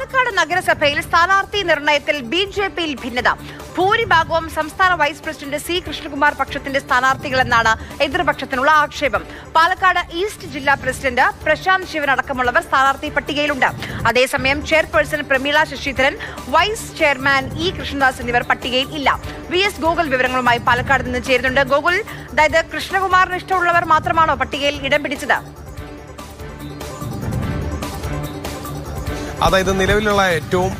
പാലക്കാട് നഗരസഭയിൽ സ്ഥാനാർത്ഥി നിർണയത്തിൽ ബി.ജെ.പിയിൽ ഭിന്നത. ഭൂരിഭാഗവും സംസ്ഥാന വൈസ് പ്രസിഡന്റ് സി കൃഷ്ണകുമാർ പക്ഷത്തിന്റെ സ്ഥാനാർത്ഥികളെന്നാണ് എതിർപക്ഷത്തിനുള്ള ആക്ഷേപം. പാലക്കാട് ഈസ്റ്റ് ജില്ലാ പ്രസിഡന്റ് പ്രശാന്ത് ശിവൻ അടക്കമുള്ളവർ സ്ഥാനാർത്ഥി പട്ടികയിലുണ്ട്. അതേസമയം chairperson Prameela Sasidharan, vice chairman E Krishnadas എന്നിവർ പട്ടികയിൽ ഇല്ല. വി.എസ്. ഗോകുൽ വിവരങ്ങളുമായി പാലക്കാട് നിന്ന് ചേരുന്നുണ്ട്. ഗോകുൽ, അതായത് കൃഷ്ണകുമാറിന് ഇഷ്ടമുള്ളവർ മാത്രമാണോ പട്ടികയിൽ ഇടം പിടിച്ചത്? അതായത് നിലവിലുള്ള ഏറ്റവും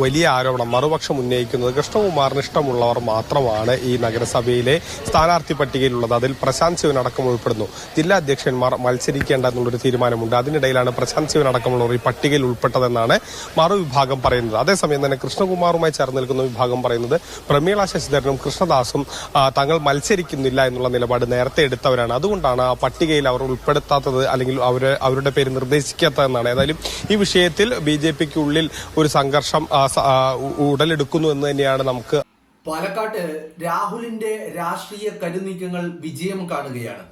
വലിയ ആരോപണം മറുപക്ഷം ഉന്നയിക്കുന്നത് കൃഷ്ണകുമാറിന് ഇഷ്ടമുള്ളവർ മാത്രമാണ് ഈ നഗരസഭയിലെ സ്ഥാനാർത്ഥി പട്ടികയിലുള്ളത്. അതിൽ പ്രശാന്ത് ശിവൻ അടക്കം ഉൾപ്പെടുന്നു. ജില്ലാ അധ്യക്ഷന്മാർ മത്സരിക്കേണ്ട എന്നുള്ളൊരു തീരുമാനമുണ്ട്. അതിനിടയിലാണ് പ്രശാന്ത് ശിവൻ അടക്കമുള്ളവർ ഈ പട്ടികയിൽ ഉൾപ്പെട്ടതെന്നാണ് മറുവിഭാഗം പറയുന്നത്. അതേസമയം തന്നെ കൃഷ്ണകുമാറുമായി ചേർന്ന് നിൽക്കുന്ന വിഭാഗം പറയുന്നത് പ്രമീള ശശിധരനും കൃഷ്ണദാസും തങ്ങൾ മത്സരിക്കുന്നില്ല എന്നുള്ള നിലപാട് നേരത്തെ എടുത്തവരാണ്. അതുകൊണ്ടാണ് ആ പട്ടികയിൽ അവർ ഉൾപ്പെടുത്താത്തത്, അല്ലെങ്കിൽ അവരുടെ പേര് നിർദ്ദേശിക്കാത്തതെന്നാണ്. ഏതായാലും ഈ വിഷയത്തിൽ ബി.ജെ.പിക്കുള്ളിൽ ഒരു സംഘർഷം ഉടലെടുക്കുന്നു എന്ന് തന്നെയാണ് നമുക്ക്. പാലക്കാട്ട് രാഹുലിന്റെ രാഷ്ട്രീയ കരുനീക്കങ്ങൾ വിജയം കാണുകയാണ്.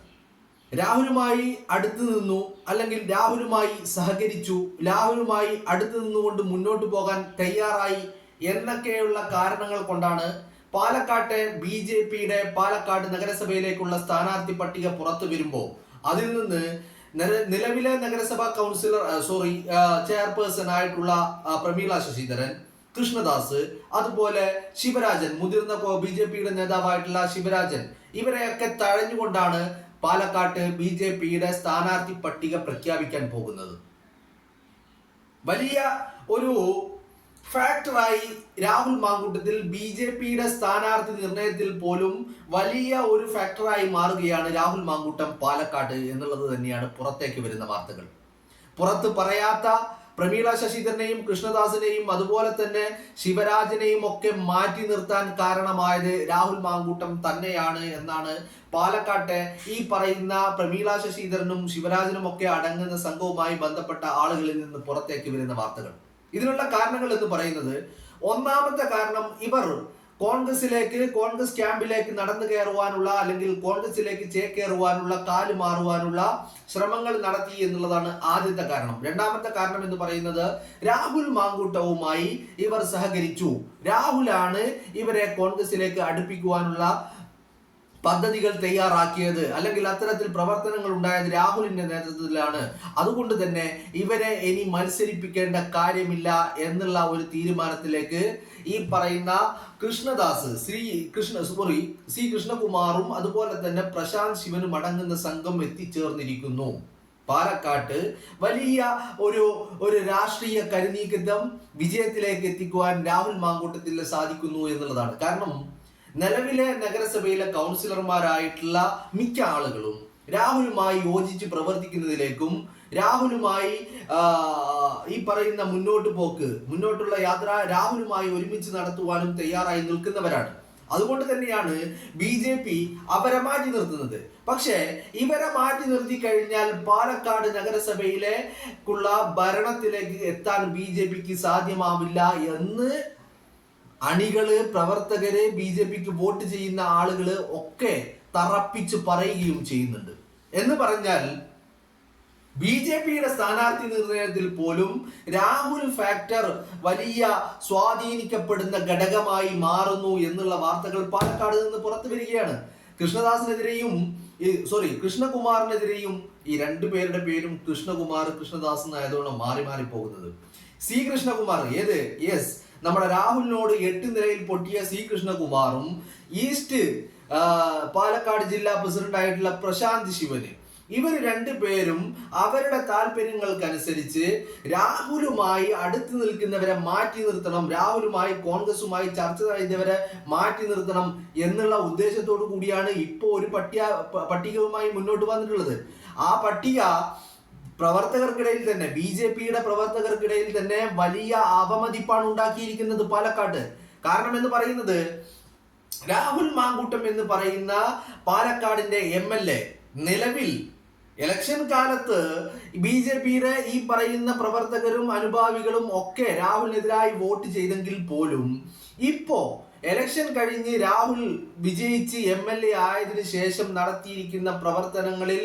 രാഹുലുമായി അടുത്തു നിന്നു, അല്ലെങ്കിൽ രാഹുലുമായി സഹകരിച്ചു, രാഹുലുമായി അടുത്തു നിന്നുകൊണ്ട് മുന്നോട്ട് പോകാൻ തയ്യാറായി എന്നൊക്കെയുള്ള കാരണങ്ങൾ കൊണ്ടാണ് പാലക്കാട്ടെ ബി.ജെ.പിയുടെ പാലക്കാട് നഗരസഭയിലേക്കുള്ള സ്ഥാനാർത്ഥി പട്ടിക പുറത്തു വരുമ്പോൾ അതിൽ നിന്ന് നിലവിലെ നഗരസഭാ ചെയർപേഴ്സൺ ആയിട്ടുള്ള പ്രമീള ശശിധരൻ, കൃഷ്ണദാസ്, അതുപോലെ ശിവരാജൻ, മുതിർന്ന ബി.ജെ.പിയുടെ നേതാവായിട്ടുള്ള ശിവരാജൻ, ഇവരെയൊക്കെ തഴഞ്ഞുകൊണ്ടാണ് പാലക്കാട്ട് ബി.ജെ.പിയുടെ സ്ഥാനാർത്ഥി പട്ടിക പ്രഖ്യാപിക്കാൻ പോകുന്നത്. വലിയ ഒരു ഫാക്ടറായി രാഹുൽ മാങ്കൂട്ടത്തിൽ ബി.ജെ.പിയുടെ സ്ഥാനാർത്ഥി നിർണയത്തിൽ പോലും വലിയ ഒരു ഫാക്ടറായി മാറുകയാണ് രാഹുൽ മാങ്കൂട്ടം പാലക്കാട് എന്നുള്ളത് തന്നെയാണ് പുറത്തേക്ക് വരുന്ന വാർത്തകൾ. പുറത്ത് പറയാത്ത പ്രമീള ശശിധരനെയും കൃഷ്ണദാസിനെയും അതുപോലെ തന്നെ ശിവരാജനെയും ഒക്കെ മാറ്റി നിർത്താൻ കാരണമായത് രാഹുൽ മാങ്കൂട്ടം തന്നെയാണ് എന്നാണ് പാലക്കാട്ടെ ഈ പറയുന്ന പ്രമീള ശശിധരനും ശിവരാജനും ഒക്കെ അടങ്ങുന്ന സംഘവുമായി ബന്ധപ്പെട്ട ആളുകളിൽ നിന്ന് പുറത്തേക്ക് വരുന്ന വാർത്തകൾ. ഇതിനുള്ള കാരണങ്ങൾ എന്ന് പറയുന്നത്, ഒന്നാമത്തെ കാരണം ഇവർ കോൺഗ്രസ് ക്യാമ്പിലേക്ക് നടന്നു കയറുവാനുള്ള, അല്ലെങ്കിൽ കോൺഗ്രസിലേക്ക് ചേക്കേറുവാനുള്ള, കാല് മാറുവാനുള്ള ശ്രമങ്ങൾ നടത്തി എന്നുള്ളതാണ് ആദ്യത്തെ കാരണം. രണ്ടാമത്തെ കാരണം എന്ന് പറയുന്നത്, രാഹുൽ മാങ്കൂട്ടവുമായി ഇവർ സഹകരിച്ചു. രാഹുലാണ് ഇവരെ കോൺഗ്രസിലേക്ക് അടുപ്പിക്കുവാനുള്ള പദ്ധതികൾ തയ്യാറാക്കിയത്, അല്ലെങ്കിൽ അത്തരത്തിൽ പ്രവർത്തനങ്ങൾ ഉണ്ടായത് രാഹുലിന്റെ നേതൃത്വത്തിലാണ്. അതുകൊണ്ട് തന്നെ ഇവരെ ഇനി മത്സരിപ്പിക്കേണ്ട കാര്യമില്ല എന്നുള്ള ഒരു തീരുമാനത്തിലേക്ക് ഈ പറയുന്ന കൃഷ്ണദാസ്, സി കൃഷ്ണകുമാറും അതുപോലെ തന്നെ പ്രശാന്ത് ശിവനും അടങ്ങുന്ന സംഘം എത്തിച്ചേർന്നിരിക്കുന്നു. പാലക്കാട്ട് വലിയ ഒരു രാഷ്ട്രീയ കരുനീക്കം വിജയത്തിലേക്ക് എത്തിക്കുവാൻ രാഹുൽ മാങ്കൂട്ടത്തിന് സാധിക്കുന്നു എന്നുള്ളതാണ്. കാരണം നിലവിലെ നഗരസഭയിലെ കൗൺസിലർമാരായിട്ടുള്ള മിക്ക ആളുകളും രാഹുലുമായി യോജിച്ച് പ്രവർത്തിക്കുന്നതിലേക്കും രാഹുലുമായി ഈ പറയുന്ന മുന്നോട്ടുള്ള യാത്ര രാഹുലുമായി ഒരുമിച്ച് നടത്തുവാനും തയ്യാറായി നിൽക്കുന്നവരാണ്. അതുകൊണ്ട് തന്നെയാണ് ബി.ജെ.പി അവരെ മാറ്റി നിർത്തുന്നത്. പക്ഷേ ഇവരെ മാറ്റി നിർത്തി കഴിഞ്ഞാൽ പാലക്കാട് നഗരസഭയിലേക്കുള്ള ഭരണത്തിലേക്ക് എത്താൻ ബി.ജെ.പിക്ക് സാധ്യമാവില്ല എന്ന് അണികള്, പ്രവർത്തകര്, ബി.ജെ.പിക്ക് വോട്ട് ചെയ്യുന്ന ആളുകള് ഒക്കെ തറപ്പിച്ച് പറയുകയും ചെയ്യുന്നുണ്ട്. എന്ന് പറഞ്ഞാൽ ബി.ജെ.പിയുടെ സ്ഥാനാർത്ഥി നിർണയത്തിൽ പോലും രാഹുൽ ഫാക്ടർ വലിയ സ്വാധീനിക്കപ്പെടുന്ന ഘടകമായി മാറുന്നു എന്നുള്ള വാർത്തകൾ പാലക്കാട് നിന്ന് പുറത്തു വരികയാണ്. കൃഷ്ണകുമാറിനെതിരെയും ഈ രണ്ടുപേരുടെ പേരും കൃഷ്ണകുമാർ, കൃഷ്ണദാസ് എന്നായതുകൊണ്ട് മാറി പോകുന്നത്. സി കൃഷ്ണകുമാർ നമ്മുടെ രാഹുലിനോട് 8 നിലയിൽ പൊട്ടിയ സി കൃഷ്ണകുമാറും ഈസ്റ്റ് പാലക്കാട് ജില്ലാ പ്രസിഡന്റ് ആയിട്ടുള്ള പ്രശാന്ത് ശിവന്, ഇവർ രണ്ടുപേരും അവരുടെ താല്പര്യങ്ങൾക്കനുസരിച്ച് രാഹുലുമായി അടുത്ത് നിൽക്കുന്നവരെ മാറ്റി നിർത്തണം, രാഹുലുമായി കോൺഗ്രസുമായി ചർച്ച ചെയ്തവരെ മാറ്റി നിർത്തണം എന്നുള്ള ഉദ്ദേശത്തോടു കൂടിയാണ് ഇപ്പോൾ ഒരു പട്ടികയുമായി മുന്നോട്ട് വന്നിട്ടുള്ളത്. ആ പട്ടിക പ്രവർത്തകർക്കിടയിൽ തന്നെ, ബി.ജെ.പിയുടെ പ്രവർത്തകർക്കിടയിൽ തന്നെ വലിയ അവമതിപ്പാണ് ഉണ്ടാക്കിയിരിക്കുന്നത് പാലക്കാട്. കാരണം എന്ന് പറയുന്നത്, രാഹുൽ മാങ്കൂട്ടം എന്ന് പറയുന്ന പാലക്കാടിന്റെ എം.എൽ.എ നിലവിൽ ഇലക്ഷൻ കാലത്ത് ബി.ജെ.പിയുടെ ഈ പറയുന്ന പ്രവർത്തകരും അനുഭാവികളും ഒക്കെ രാഹുലിനെതിരായി വോട്ട് ചെയ്തെങ്കിൽ പോലും ഇപ്പോ ഇലക്ഷൻ കഴിഞ്ഞ് രാഹുൽ വിജയിച്ച് എം.എൽ.എ ആയതിനു ശേഷം നടത്തിയിരിക്കുന്ന പ്രവർത്തനങ്ങളിൽ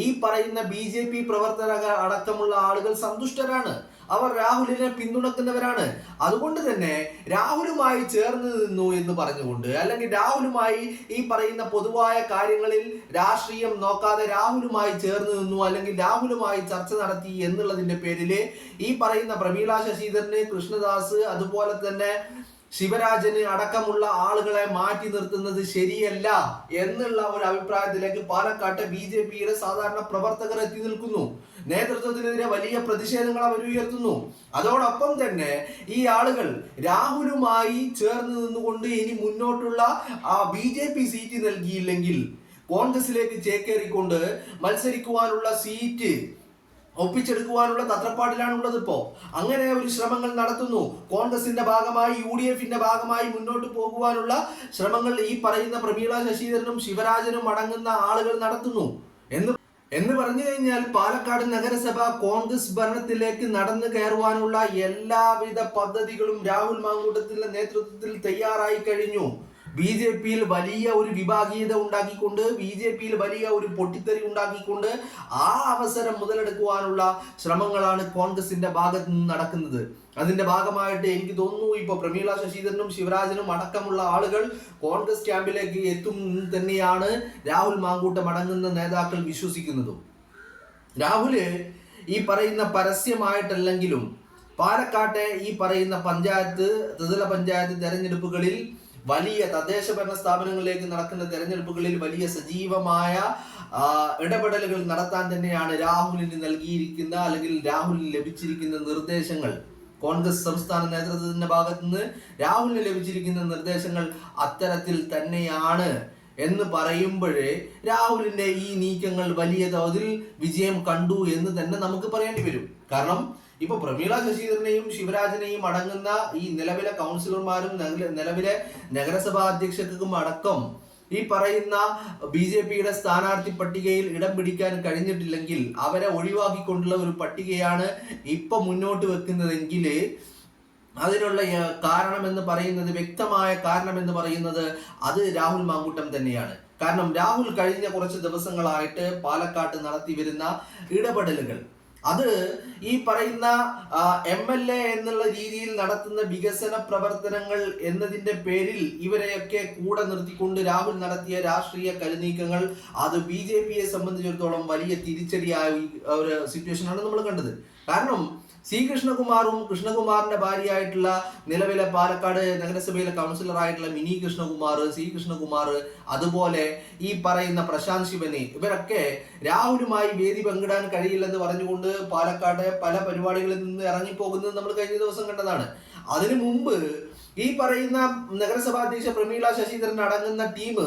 ഈ പറയുന്ന ബി.ജെ.പി പ്രവർത്തകർ അടക്കമുള്ള ആളുകൾ സന്തുഷ്ടരാണ്. അവർ രാഹുലിനെ പിന്തുണക്കുന്നവരാണ്. അതുകൊണ്ട് തന്നെ രാഹുലുമായി ചേർന്ന് നിന്നു എന്ന് പറഞ്ഞുകൊണ്ട്, അല്ലെങ്കിൽ രാഹുലുമായി ഈ പറയുന്ന പൊതുവായ കാര്യങ്ങളിൽ രാഷ്ട്രീയം നോക്കാതെ രാഹുലുമായി ചേർന്ന് നിന്നു, അല്ലെങ്കിൽ രാഹുലുമായി ചർച്ച നടത്തി എന്നുള്ളതിന്റെ പേരില് ഈ പറയുന്ന പ്രമീള ശശിധരന്, കൃഷ്ണദാസ്, അതുപോലെ തന്നെ ശിവരാജന് അടക്കമുള്ള ആളുകളെ മാറ്റി നിർത്തുന്നത് ശരിയല്ല എന്നുള്ള ഒരു അഭിപ്രായത്തിലേക്ക് പാലക്കാട്ടെ BJPയുടെ സാധാരണ പ്രവർത്തകർ എത്തി നിൽക്കുന്നു. നേതൃത്വത്തിനെതിരെ വലിയ പ്രതിഷേധങ്ങൾ അവർ ഉയർത്തുന്നു. അതോടൊപ്പം തന്നെ ഈ ആളുകൾ രാഹുലുമായി ചേർന്ന് നിന്നുകൊണ്ട് ഇനി മുന്നോട്ടുള്ള BJP സീറ്റ് നൽകിയില്ലെങ്കിൽ കോൺഗ്രസിലേക്ക് ചേക്കേറിക്കൊണ്ട് മത്സരിക്കുവാനുള്ള സീറ്റ് ഒപ്പിച്ചെടുക്കുവാനുള്ള തത്രപ്പാടിലാണുള്ളത്. ഇപ്പോ അങ്ങനെ ഒരു ശ്രമങ്ങൾ നടത്തുന്നു. കോൺഗ്രസിന്റെ ഭാഗമായി, UDFന്റെ ഭാഗമായി മുന്നോട്ട് പോകുവാനുള്ള ശ്രമങ്ങൾ ഈ പറയുന്ന പ്രമീള ശശിധരനും ശിവരാജനും അടങ്ങുന്ന ആളുകൾ നടത്തുന്നു എന്ന് പറഞ്ഞു കഴിഞ്ഞാൽ പാലക്കാട് നഗരസഭ കോൺഗ്രസ് ഭരണത്തിലേക്ക് നടന്നു കയറുവാനുള്ള എല്ലാവിധ പദ്ധതികളും രാഹുൽ മാങ്കൂട്ടത്തിന്റെ നേതൃത്വത്തിൽ തയ്യാറായി കഴിഞ്ഞു. BJPയിൽ വലിയ ഒരു വിഭാഗീയത ഉണ്ടാക്കിക്കൊണ്ട്, BJPയിൽ വലിയ ഒരു പൊട്ടിത്തെറി ഉണ്ടാക്കിക്കൊണ്ട് ആ അവസരം മുതലെടുക്കുവാനുള്ള ശ്രമങ്ങളാണ് കോൺഗ്രസിന്റെ ഭാഗത്ത് നിന്ന് നടക്കുന്നത്. അതിന്റെ ഭാഗമായിട്ട് എനിക്ക് തോന്നുന്നു ഇപ്പൊ പ്രമീള ശശിധരനും ശിവരാജനും അടക്കമുള്ള ആളുകൾ കോൺഗ്രസ് ക്യാമ്പിലേക്ക് എത്തും തന്നെയാണ് രാഹുൽ മാങ്കൂട്ടം അടങ്ങുന്ന നേതാക്കൾ വിശ്വസിക്കുന്നതും. രാഹുല് ഈ പറയുന്ന പരസ്യമായിട്ടല്ലെങ്കിലും പാലക്കാട്ടെ ഈ പറയുന്ന ത്രിതല പഞ്ചായത്ത് തെരഞ്ഞെടുപ്പുകളിൽ, വലിയ തദ്ദേശ ഭരണ സ്ഥാപനങ്ങളിലേക്ക് നടക്കുന്ന തെരഞ്ഞെടുപ്പുകളിൽ വലിയ സജീവമായ ഇടപെടലുകൾ നടത്താൻ തന്നെയാണ് രാഹുലിന് നൽകിയിരിക്കുന്ന, അല്ലെങ്കിൽ രാഹുലിന് ലഭിച്ചിരിക്കുന്ന നിർദ്ദേശങ്ങൾ. കോൺഗ്രസ് സംസ്ഥാന നേതൃത്വത്തിന്റെ ഭാഗത്ത് നിന്ന് രാഹുലിന് ലഭിച്ചിരിക്കുന്ന നിർദ്ദേശങ്ങൾ അത്തരത്തിൽ തന്നെയാണ് എന്ന് പറയുമ്പോഴേ രാഹുലിന്റെ ഈ നീക്കങ്ങൾ വലിയ തോതിൽ വിജയം കണ്ടു എന്ന് തന്നെ നമുക്ക് പറയേണ്ടി വരും. കാരണം ഇപ്പൊ പ്രമീള ശശിധരനെയും ശിവരാജനെയും അടങ്ങുന്ന ഈ നിലവിലെ കൗൺസിലർമാരും നിലവിലെ നഗരസഭാ അധ്യക്ഷർക്കും അടക്കം ഈ പറയുന്ന BJPയുടെ സ്ഥാനാർത്ഥി പട്ടികയിൽ ഇടം പിടിക്കാൻ കഴിഞ്ഞിട്ടില്ലെങ്കിൽ അവരെ ഒഴിവാക്കിക്കൊണ്ടുള്ള ഒരു പട്ടികയാണ് ഇപ്പൊ മുന്നോട്ട് വെക്കുന്നതെങ്കിൽ അതിനുള്ള കാരണം എന്ന് പറയുന്നത്, വ്യക്തമായ കാരണം എന്ന് പറയുന്നത് അത് രാഹുൽ മാങ്കൂട്ടം തന്നെയാണ്. കാരണം രാഹുൽ കഴിഞ്ഞ കുറച്ച് ദിവസങ്ങളായിട്ട് പാലക്കാട്ട് നടത്തി വരുന്ന ഇടപെടലുകൾ, അത് ഈ പറയുന്ന MLA എന്നുള്ള രീതിയിൽ നടത്തുന്ന വികസന പ്രവർത്തനങ്ങൾ എന്നതിന്റെ പേരിൽ ഇവരെയൊക്കെ കൂടെ നിർത്തിക്കൊണ്ട് രാഹുൽ നടത്തിയ രാഷ്ട്രീയ കരുനീക്കങ്ങൾ, അത് BJPയെ സംബന്ധിച്ചിടത്തോളം വലിയ തിരിച്ചടിയായ ഒരു സിറ്റുവേഷനാണ് നമ്മൾ കണ്ടത്. കാരണം കൃഷ്ണകുമാറും കൃഷ്ണകുമാറിന്റെ ഭാര്യയായിട്ടുള്ള നിലവിലെ പാലക്കാട് നഗരസഭയിലെ കൗൺസിലർ ആയിട്ടുള്ള മിനി കൃഷ്ണകുമാർ, കൃഷ്ണകുമാർ, അതുപോലെ ഈ പറയുന്ന പ്രശാന്ത് ശിവനെ, ഇവരൊക്കെ രാഹുലുമായി വേദി പങ്കിടാൻ കഴിയില്ലെന്ന് പറഞ്ഞുകൊണ്ട് പാലക്കാട് പല പരിപാടികളിൽ നിന്ന് ഇറങ്ങിപ്പോകുന്നത് നമ്മൾ കഴിഞ്ഞ ദിവസം കണ്ടതാണ്. അതിനു മുമ്പ് ഈ പറയുന്ന നഗരസഭാ അധ്യക്ഷ പ്രമീള ശശിധരൻ അടങ്ങുന്ന ടീം,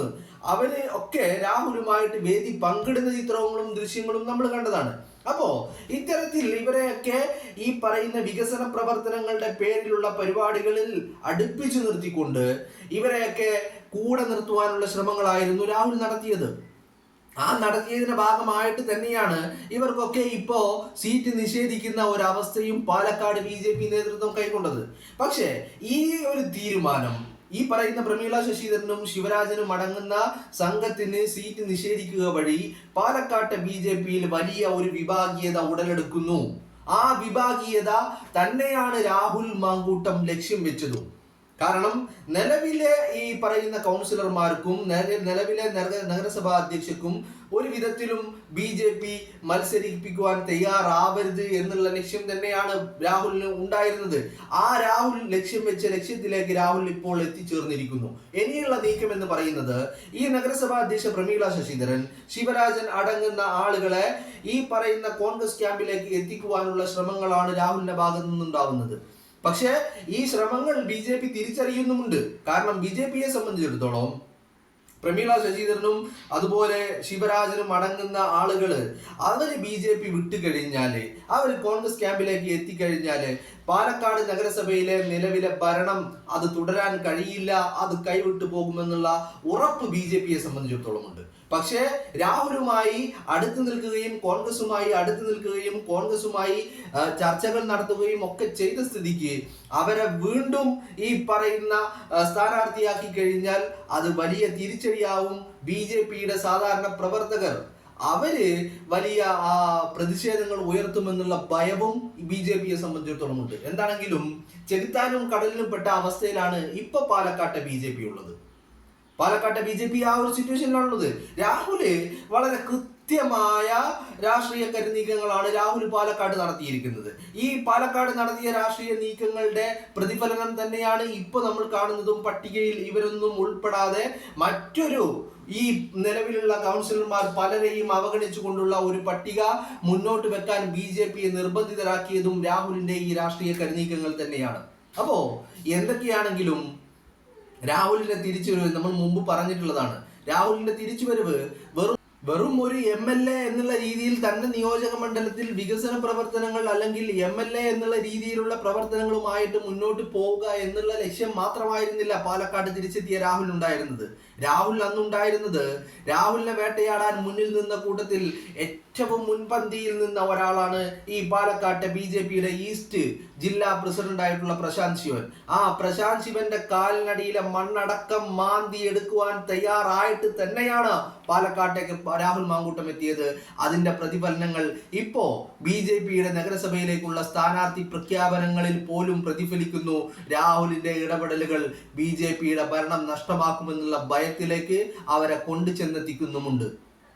അവര് ഒക്കെ രാഹുലുമായിട്ട് വേദി പങ്കിടുന്ന ചിത്രങ്ങളും ദൃശ്യങ്ങളും നമ്മൾ കണ്ടതാണ്. അപ്പോ ഇത്തരത്തിൽ ഇവരെയൊക്കെ ഈ പറയുന്ന വികസന പ്രവർത്തനങ്ങളുടെ പേരിലുള്ള പരിപാടികളിൽ അടുപ്പിച്ചു നിർത്തിക്കൊണ്ട് ഇവരെയൊക്കെ കൂടെ നിർത്തുവാനുള്ള ശ്രമങ്ങളായിരുന്നു രാഹുൽ നടത്തിയത്. ആ നടത്തിയതിന്റെ ഭാഗമായിട്ട് തന്നെയാണ് ഇവർക്കൊക്കെ ഇപ്പോ സീറ്റ് നിഷേധിക്കുന്ന ഒരവസ്ഥയും പാലക്കാട് BJP നേതൃത്വം കൈക്കൊണ്ടത്. പക്ഷേ ഈ ഒരു തീരുമാനം ഈ പറയുന്ന പ്രമീള ശശിധരനും ശിവരാജനും അടങ്ങുന്ന സംഘത്തിന് സീറ്റ് നിഷേധിക്കുക വഴി പാലക്കാട്ടെ BJPയിൽ വലിയ ഒരു വിഭാഗീയത ഉടലെടുക്കുന്നു. ആ വിഭാഗീയത തന്നെയാണ് രാഹുൽ മാങ്കൂട്ടം ലക്ഷ്യം വെച്ചതും. കാരണം നിലവിലെ ഈ പറയുന്ന കൗൺസിലർമാർക്കും നിലവിലെ നഗരസഭാ അധ്യക്ഷക്കും ഒരു വിധത്തിലും BJP മത്സരിപ്പിക്കുവാൻ തയ്യാറാവരുത് എന്നുള്ള ലക്ഷ്യം തന്നെയാണ് രാഹുലിന് ഉണ്ടായിരുന്നത്. ആ രാഹുൽ ലക്ഷ്യം വെച്ച ലക്ഷ്യത്തിലേക്ക് രാഹുൽ ഇപ്പോൾ എത്തിച്ചേർന്നിരിക്കുന്നു. ഇനിയുള്ള നീക്കം എന്ന് പറയുന്നത് ഈ നഗരസഭാ അധ്യക്ഷ പ്രമീള ശശിധരൻ, ശിവരാജൻ അടങ്ങുന്ന ആളുകളെ ഈ പറയുന്ന കോൺഗ്രസ് ക്യാമ്പിലേക്ക് എത്തിക്കുവാനുള്ള ശ്രമങ്ങളാണ് രാഹുലിന്റെ ഭാഗത്തു നിന്നുണ്ടാവുന്നത്. പക്ഷേ ഈ ശ്രമങ്ങൾ BJP തിരിച്ചറിയുന്നുമുണ്ട്. കാരണം BJPയെ സംബന്ധിച്ചിടത്തോളം പ്രമീള ശശിധരനും അതുപോലെ ശിവരാജനും അടങ്ങുന്ന ആളുകള് അവര് BJP വിട്ടുകഴിഞ്ഞാല്, അവർ കോൺഗ്രസ് ക്യാമ്പിലേക്ക് എത്തിക്കഴിഞ്ഞാല് പാലക്കാട് നഗരസഭയിലെ നിലവിലെ ഭരണം അത് തുടരാൻ കഴിയില്ല, അത് കൈവിട്ടു പോകുമെന്നുള്ള ഉറപ്പ് BJPയെ സംബന്ധിച്ചിടത്തോളം ഉണ്ട്. പക്ഷേ രാഹുലുമായി അടുത്തു നിൽക്കുകയും കോൺഗ്രസുമായി അടുത്തു നിൽക്കുകയും കോൺഗ്രസുമായി ചർച്ചകൾ നടത്തുകയും ഒക്കെ ചെയ്ത സ്ഥിതിക്ക് അവരെ വീണ്ടും ഈ പറയുന്ന സ്ഥാനാർത്ഥിയാക്കി കഴിഞ്ഞാൽ അത് വലിയ തിരിച്ചടിയാവും. BJPയുടെ സാധാരണ പ്രവർത്തകർ അവര് വലിയ പ്രതിഷേധങ്ങൾ ഉയർത്തുമെന്നുള്ള ഭയവും BJPയെ സംബന്ധിച്ചിടത്തോളം ഉണ്ട്. എന്താണെങ്കിലും ചെകുത്താനും കടലിനും പെട്ട അവസ്ഥയിലാണ് ഇപ്പൊ പാലക്കാട്ടെ BJP ഉള്ളത്. പാലക്കാട്ടെ BJP ആ ഒരു സിറ്റുവേഷനിലാണുള്ളത്. രാഹുല് വളരെ കൃത്യമായ രാഷ്ട്രീയ കരുനീക്കങ്ങളാണ് രാഹുൽ പാലക്കാട് നടത്തിയിരിക്കുന്നത്. ഈ പാലക്കാട് നടത്തിയ രാഷ്ട്രീയ നീക്കങ്ങളുടെ പ്രതിഫലനം തന്നെയാണ് ഇപ്പൊ നമ്മൾ കാണുന്നതും. പട്ടികയിൽ ഇവരൊന്നും ഉൾപ്പെടാതെ മറ്റൊരു ഈ നിലവിലുള്ള കൗൺസിലർമാർ പലരെയും അവഗണിച്ചുകൊണ്ടുള്ള ഒരു പട്ടിക മുന്നോട്ട് വെക്കാൻ BJPയെ നിർബന്ധിതരാക്കിയതും രാഹുലിന്റെ ഈ രാഷ്ട്രീയ കരുനീക്കങ്ങൾ തന്നെയാണ്. അപ്പോ എന്തൊക്കെയാണെങ്കിലും രാഹുലിന്റെ തിരിച്ചുവരവ് നമ്മൾ മുമ്പ് പറഞ്ഞിട്ടുള്ളതാണ്. രാഹുലിന്റെ തിരിച്ചുവരവ് വെറും ഒരു MLA എന്നുള്ള രീതിയിൽ തന്റെ നിയോജക മണ്ഡലത്തിൽ വികസന പ്രവർത്തനങ്ങൾ അല്ലെങ്കിൽ MLA എന്നുള്ള രീതിയിലുള്ള പ്രവർത്തനങ്ങളുമായിട്ട് മുന്നോട്ട് പോവുക എന്നുള്ള ലക്ഷ്യം മാത്രമായിരുന്നില്ല പാലക്കാട് തിരിച്ചെത്തിയ രാഹുൽ ഉണ്ടായിരുന്നത്. രാഹുൽ അന്നുണ്ടായിരുന്നത് രാഹുലിനെ വേട്ടയാടാൻ മുന്നിൽ നിന്ന കൂട്ടത്തിൽ ഏറ്റവും മുൻപന്തിയിൽ നിന്ന ഒരാളാണ് ഈ പാലക്കാട്ടെ BJPയുടെ ഈസ്റ്റ് ജില്ലാ പ്രസിഡന്റ് ആയിട്ടുള്ള പ്രശാന്ത് ശിവൻ. ആ പ്രശാന്ത് ശിവന്റെ കാലിനടിയിലെ മണ്ണടക്കം മാന്തി എടുക്കുവാൻ തയ്യാറായിട്ട് തന്നെയാണ് പാലക്കാട്ടേക്ക് രാഹുൽ മാങ്കൂട്ടം എത്തിയത്. അതിന്റെ പ്രതിഫലനങ്ങൾ ഇപ്പോ BJPയുടെ നഗരസഭയിലേക്കുള്ള സ്ഥാനാർത്ഥി പ്രഖ്യാപനങ്ങളിൽ പോലും പ്രതിഫലിക്കുന്നു. രാഹുലിന്റെ ഇടപെടലുകൾ BJPയുടെ ഭരണം നഷ്ടമാക്കുമെന്നുള്ള ഭയത്തിലേക്ക് അവരെ കൊണ്ടു ചെന്നെത്തിക്കുന്നുമുണ്ട്.